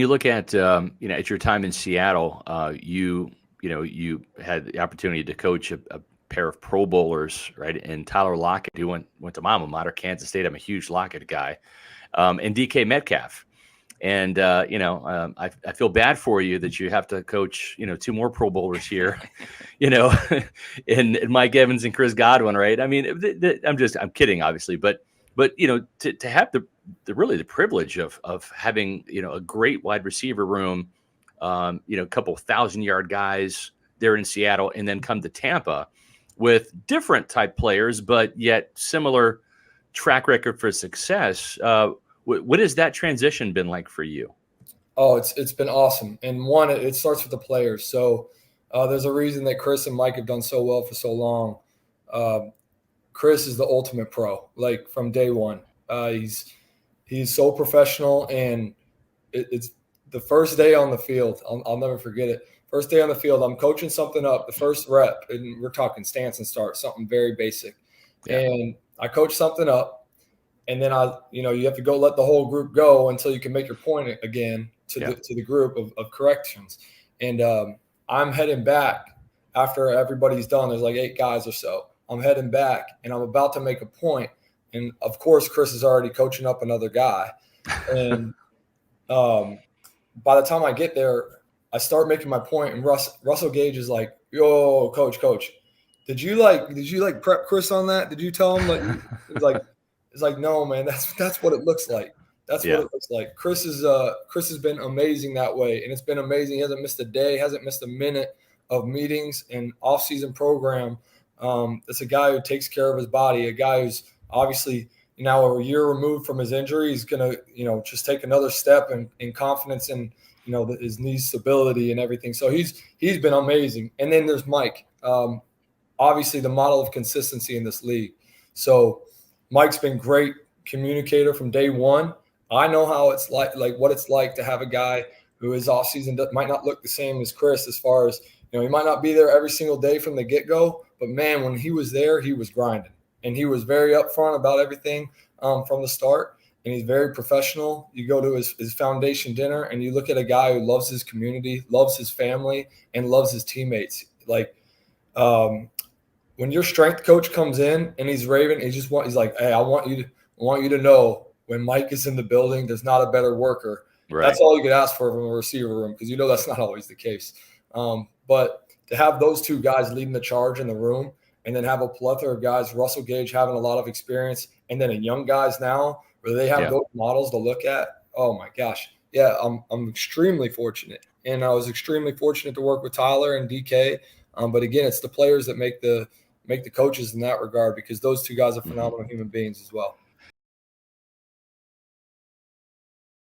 You look at at your time in Seattle, you had the opportunity to coach a pair of Pro Bowlers, right? And Tyler Lockett, who went to my alma mater, Kansas State. I'm a huge Lockett guy, and DK Metcalf. And I feel bad for you that you have to coach two more Pro Bowlers here, you know, and Mike Evans and Chris Godwin, right? I mean, I'm kidding, obviously, but to have the privilege of having a great wide receiver room, a couple 1,000-yard guys there in Seattle, and then come to Tampa with different type players, but yet similar track record for success. What has that transition been like for you? Oh, it's been awesome. And one, it starts with the players. So there's a reason that Chris and Mike have done so well for so long. Chris is the ultimate pro, like from day one. He's so professional, and it's the first day on the field. I'll never forget it. First day on the field, I'm coaching something up, the first rep, and we're talking stance and start, something very basic. Yeah. And I coach something up, and then you have to go let the whole group go until you can make your point again to the group of corrections. And I'm heading back after everybody's done. There's like 8 guys or so. I'm heading back, and I'm about to make a point. And, of course, Chris is already coaching up another guy. And by the time I get there, I start making my point, and Russell Gage is like, "Yo, coach, did you prep Chris on that? Did you tell him?" It's like, no, man, that's what it looks like. That's what it looks like. Chris has been amazing that way, and it's been amazing. He hasn't missed a day, hasn't missed a minute of meetings and off-season program. It's a guy who takes care of his body, a guy who's obviously now a year removed from his injury. He's going to, just take another step in confidence and, his knee stability and everything. So he's been amazing. And then there's Mike, obviously the model of consistency in this league. So Mike's been great communicator from day one. I know how it's like what it's like to have a guy who is off season that might not look the same as Chris as far as, he might not be there every single day from the get-go, but man, when he was there, he was grinding. And he was very upfront about everything from the start. And he's very professional. You go to his foundation dinner, and you look at a guy who loves his community, loves his family, and loves his teammates. Like when your strength coach comes in and he's raving, he's like, "Hey, I want you to know when Mike is in the building, there's not a better worker." Right. That's all you could ask for from a receiver room, because that's not always the case. But to have those two guys leading the charge in the room, and then have a plethora of guys, Russell Gage having a lot of experience, and then young guys now where they have those models to look at. Oh my gosh. Yeah, I'm extremely fortunate. And I was extremely fortunate to work with Tyler and DK. But again, it's the players that make the coaches in that regard, because those two guys are phenomenal human beings as well.